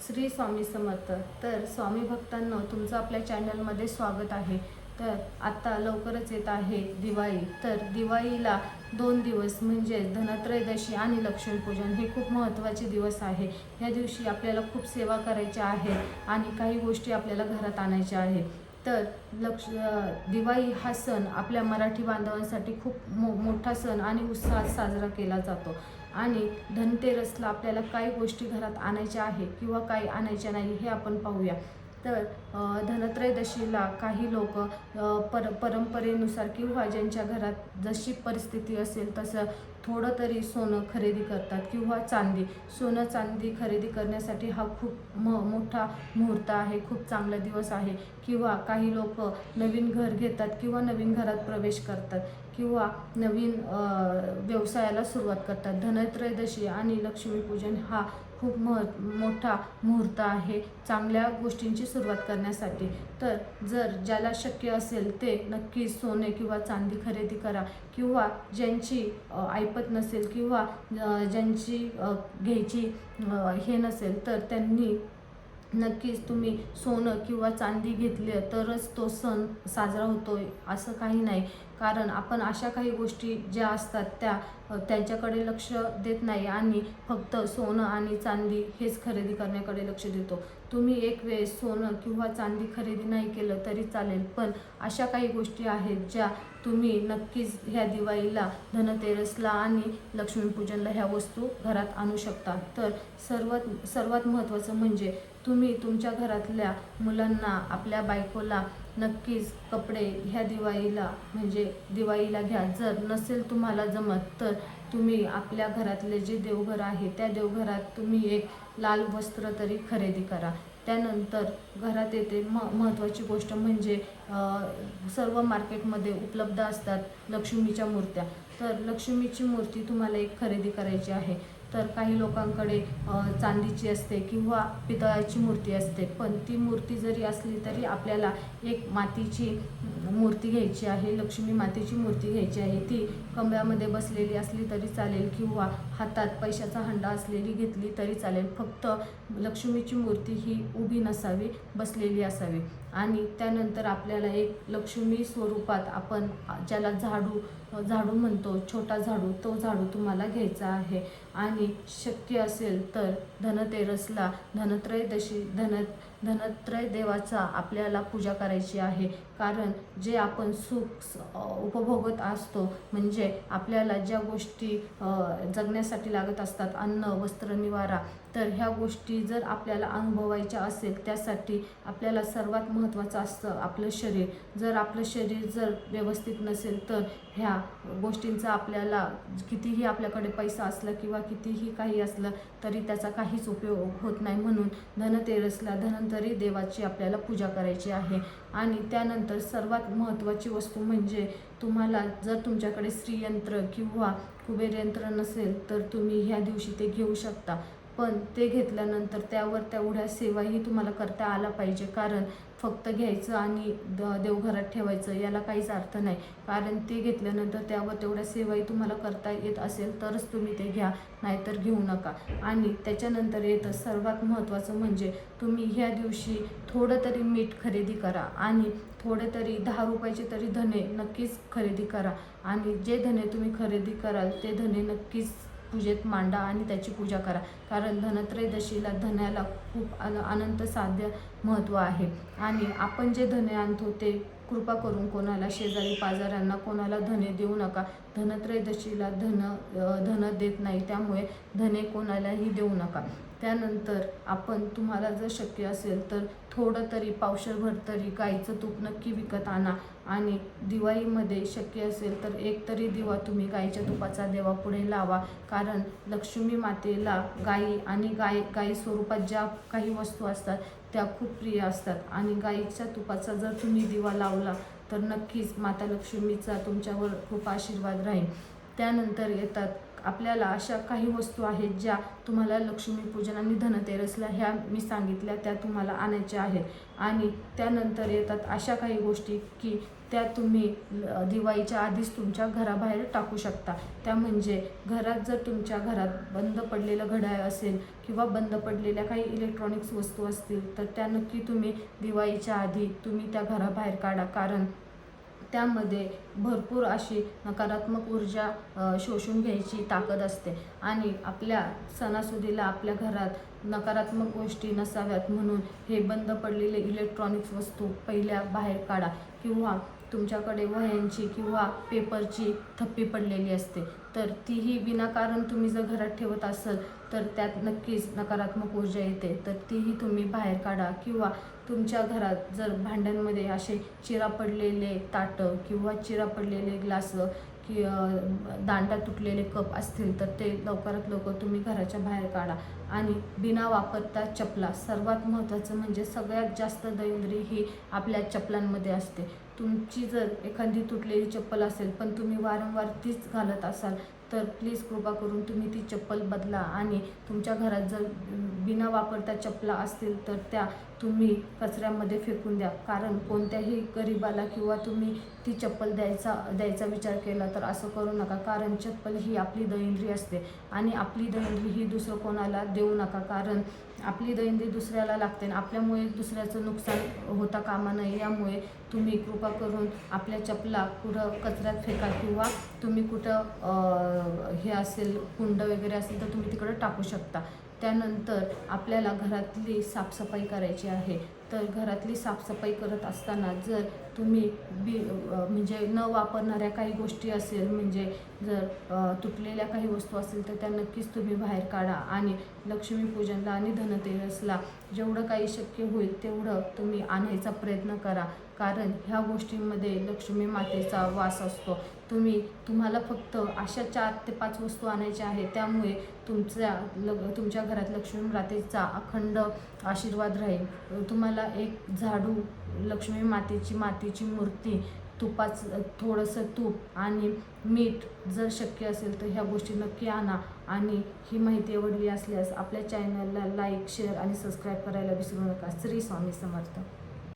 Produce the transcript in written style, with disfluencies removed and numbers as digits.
श्री स्वामी समर्थ. तर स्वामी भक्तांनो, तुमचं आपल्या चॅनलमध्ये स्वागत आहे. तर आता लवकरच येत आहे दिवाळी. तर दिवाळीला 2 दिवस म्हणजे धनत्रयोदशी आणि लक्ष्मीपूजन हे खूप महत्त्वाचे दिवस आहे. या दिवशी आपल्याला खूप सेवा करायच्या आहे आणि काही गोष्टी आपल्याला घरात आणायच्या आहे. तर दिवाळी हा सण आपल्या मराठी बांधवांसाठी खूप मोठा सण आणि उत्साहात साजरा केला जातो. आणि धनतेरसला आपल्याला काही गोष्टी घरात आणायच्या आहे किंवा काही आणायच्या नाही हे आपण पाहूया. तर धनत्रयोदशीला काही लोक परंपरेनुसार किंवा ज्यांच्या घरात जशी परिस्थिती असेल तसं थोडं तरी सोनं खरेदी करतात किंवा चांदी. सोनं चांदी खरेदी करण्यासाठी हा खूप मोठा मुहूर्त आहे, खूप चांगला दिवस आहे. किंवा काही लोक नवीन घर घेतात किंवा नवीन घरात प्रवेश करतात किंवा नवीन व्यवसायाला सुरुवात करतात. धनत्रयोदशी आणि लक्ष्मीपूजन हा खूप मोठा मुहूर्त आहे चांगल्या गोष्टींची सुरुवात करण्यासाठी. तर जर ज्याला शक्य असेल ते नक्की सोने किंवा चांदी खरेदी करा. किंवा ज्यांची ऐपत नसेल किंवा ज्यांची घ्यायची हे नसेल तर त्यांनी नक्कीच तुम्ही सोनं किंवा चांदी घेतले तरच तो सण साजरा होतोय असं काही नाही. कारण आपण अशा काही गोष्टी ज्या असतात त्यांच्याकडे लक्ष देत नाही आणि फक्त सोनं आणि चांदी हेच खरेदी करण्याकडे लक्ष देतो. तुम्ही एक वेळेस सोनं किंवा चांदी खरेदी नाही केलं तरी चालेल, पण अशा काही गोष्टी आहेत ज्या तुम्ही नक्कीच ह्या दिवाळीला, धनतेरसला आणि लक्ष्मीपूजनला ह्या वस्तू घरात आणू शकता. तर सर्वात महत्त्वाचं म्हणजे तुम्ही तुमच्या घरातल्या मुलांना, आपल्या बायकोला नक्कीच कपडे ह्या दिवाळीला म्हणजे दिवाळीला घ्या. जर नसेल तुम्हाला जमत तर तुम्ही आपल्या घरातले जे देवघर आहे त्या देवघरात तुम्ही एक लाल वस्त्र तरी खरेदी करा. त्यानंतर घरात येते महत्त्वाची गोष्ट म्हणजे सर्व मार्केटमध्ये उपलब्ध असतात लक्ष्मीच्या मूर्त्या. तर लक्ष्मीची मूर्ती तुम्हाला एक खरेदी करायची आहे. तर काही लोकांकडे चांदीची असते किंवा पितळाची मूर्ती असते, पण ती मूर्ती जरी असली तरी आपल्याला एक मातीची मूर्ती घ्यायची आहे, लक्ष्मी मातेची मूर्ती घ्यायची आहे. ती कमळामध्ये बसलेली असली तरी चालेल किंवा हातात पैशाचा हंडा असलेली घेतली तरी चालेल. फक्त लक्ष्मीची मूर्ती ही उभी नसावी, बसलेली असावी. आणि त्यानंतर आपल्याला एक लक्ष्मी स्वरूपात आपण ज्याला झाडू म्हणतो, छोटा झाडू, तो झाडू तुम्हाला घ्यायचा आहे. आणि शक्य असेल तर धनतेरसला धनत्रय देवाचा आपल्याला पूजा करायची आहे. कारण जे आपण सुख उपभोगत असतो म्हणजे आपल्याला ज्या गोष्टी जगण्यासाठी लागत असतात, अन्न, वस्त्र, निवारा, तर ह्या गोष्टी जर आपल्याला अनुभवायच्या असेल त्यासाठी आपल्याला सर्वात महत्त्वाचं असतं आपलं शरीर. जर आपलं शरीर जर व्यवस्थित नसेल तर ह्या गोष्टींचा आपल्याला कितीही आपल्याकडे पैसा असला किंवा कितीही काही असलं तरी त्याचा काहीच उपयोग होत नाही. म्हणून धनतेरसला धन्वंतरी देवाची आपल्याला पूजा करायची आहे. आणि त्यानंतर सर्वात महत्त्वाची वस्तू म्हणजे तुम्हाला जर तुमच्याकडे श्रीयंत्र किंवा कुबेर यंत्र नसेल तर तुम्ही ह्या दिवशी ते घेऊ शकता. पण ते घेतल्यानंतर त्यावर तेवढ्या सेवाही तुम्हाला करता आला पाहिजे. कारण फक्त घ्यायचं आणि देवघरात ठेवायचं याला काहीच अर्थ नाही. कारण ते घेतल्यानंतर त्यावर तेवढ्या सेवाही तुम्हाला करता येत असेल तरच तुम्ही ते घ्या, नाहीतर घेऊ नका. आणि त्याच्यानंतर येतं सर्वात महत्त्वाचं म्हणजे तुम्ही ह्या दिवशी थोडं तरी मीठ खरेदी करा आणि थोडे तरी 10 रुपयाचे तरी धने नक्कीच खरेदी करा. आणि जे धने तुम्ही खरेदी कराल ते धने नक्कीच पूजेत मांडा आणि त्याची पूजा करा. कारण धनत्रयोदशीला धन्याला खूप अनंत साध्य महत्त्व आहे. आणि आपण जे धने आणतो ते कृपा करून कोणाला, शेजारी पाजाऱ्यांना कोणाला धने देऊ नका. धनत्रयोदशीला धन देत नाही, त्यामुळे धने कोणालाही देऊ नका. त्यानंतर आपण तुम्हाला जर शक्य असेल तर थोडं तरी पावशेरभर तरी गाईचं तूप नक्की विकत आणा. आणि दिवाळीमध्ये शक्य असेल तर एक तरी दिवा तुम्ही गाईच्या तुपाचा देवापुढे लावा. कारण लक्ष्मी मातेला गाई आणि गाई स्वरूपात ज्या काही वस्तू असतात त्या खूप प्रिय असतात. आणि गाईच्या तुपाचा जर तुम्ही दिवा लावला तर नक्कीच माता लक्ष्मीचा तुमच्यावर खूप आशीर्वाद राहील. त्यानंतर येतात आपल्याला अशा काही वस्तू आहेत ज्या तुम्हाला लक्ष्मीपूजन आणि धनतेरसला ह्या मी सांगितल्या त्या तुम्हाला आणायच्या आहेत. आणि त्यानंतर येतात अशा काही गोष्टी की त्या तुम्ही दिवाळीच्या आधीच तुमच्या घराबाहेर टाकू शकता. त्या म्हणजे घरात जर तुमच्या घरात बंद पडलेलं घड्याळ असेल किंवा बंद पडलेल्या काही इलेक्ट्रॉनिक्स वस्तू असतील तर त्या नक्की तुम्ही दिवाळीच्या आधी तुम्ही त्या घराबाहेर काढा, कारण त्यामध्ये भरपूर अशी नकारात्मक ऊर्जा शोषून घ्यायची ताकद असते आणि आपल्या सणासुदीला आपल्या घरात नकारात्मक गोष्टी नसाव्यात म्हणून हे बंद पडलेले इलेक्ट्रॉनिक्स वस्तू पहिल्या बाहेर काढा. किंवा तुमच्याकडे वह्यांची किंवा पेपरची थप्पी पडलेली असते तर तीही विनाकारण तुम्ही जर घरात ठेवत असाल तर त्यात नक्कीच नकारात्मक ऊर्जा येते, तर तीही तुम्ही बाहेर काढा. किंवा तुमच्या घरात जर भांड्यांमध्ये असे चिरा पडलेले ताटं किंवा चिरा पडलेले ग्लास की दांडा तुटलेले कप असतील तर ते लवकरात लवकर तुम्ही घराच्या बाहेर काढा. आणि बिना वापरता चपला, सर्वात महत्त्वाचं म्हणजे सगळ्यात जास्त दरिद्री ही आपल्या चपलांमध्ये असते. तुमची जर एखादी तुटलेली चप्पल असेल पण तुम्ही वारंवार तीच घालत असाल तर प्लीज कृपा करून तुम्ही ती चप्पल बदला. आणि तुमच्या घरात जर बिना वापरता चपला असतील तर त्या तुम्ही कचऱ्यामध्ये फेकून द्या, कारण कोणत्याही गरिबाला किंवा तुम्ही ती चप्पल द्यायचा विचार केला तर असं करू नका, कारण चप्पल ही आपली दहिंद्री असते आणि आपली दहिंद्री ही दुसरं कोणाला देऊ नका, कारण आपली दहिंद्री दुसऱ्याला लागते आणि आपल्यामुळे दुसऱ्याचं नुकसान होता कामा नये. यामुळे तुम्ही कृपा करून आपल्या चपला कुठं कचऱ्यात फेका किंवा तुम्ही कुठं हे असेल कुंड वगैरे असेल तर तुम्ही तिकडं टाकू शकता. त्यानंतर आपल्याला घरातली साफसफाई करायची आहे, तर घरातली साफसफाई करत असताना जर तुम्ही म्हणजे न वापरणाऱ्या काही गोष्टी असेल, म्हणजे जर तुटलेल्या काही वस्तू असतील तर त्या नक्कीच तुम्ही बाहेर काढा. आणि लक्ष्मीपूजनला आणि धनतेरसला जेवढं काही शक्य होईल तेवढं तुम्ही आणायचा प्रयत्न करा, कारण ह्या गोष्टींमध्ये लक्ष्मी मातेचा वास असतो. तुम्हाला फक्त अशा 4 ते 5 वस्तू आणायच्या आहेत, त्यामुळे तुमच्या घरात लक्ष्मी मातेचा अखंड आशीर्वाद राहील. तुम्हाला एक झाडू, लक्ष्मी मातीची मूर्ती, थोडंसं तूप आणि मीठ जर शक्य असेल तर ह्या गोष्टी नक्की आणा. आणि ही माहिती आवडली असल्यास आपल्या चॅनलला लाईक, शेअर आणि सबस्क्राईब करायला विसरू नका. श्री स्वामी समर्थ.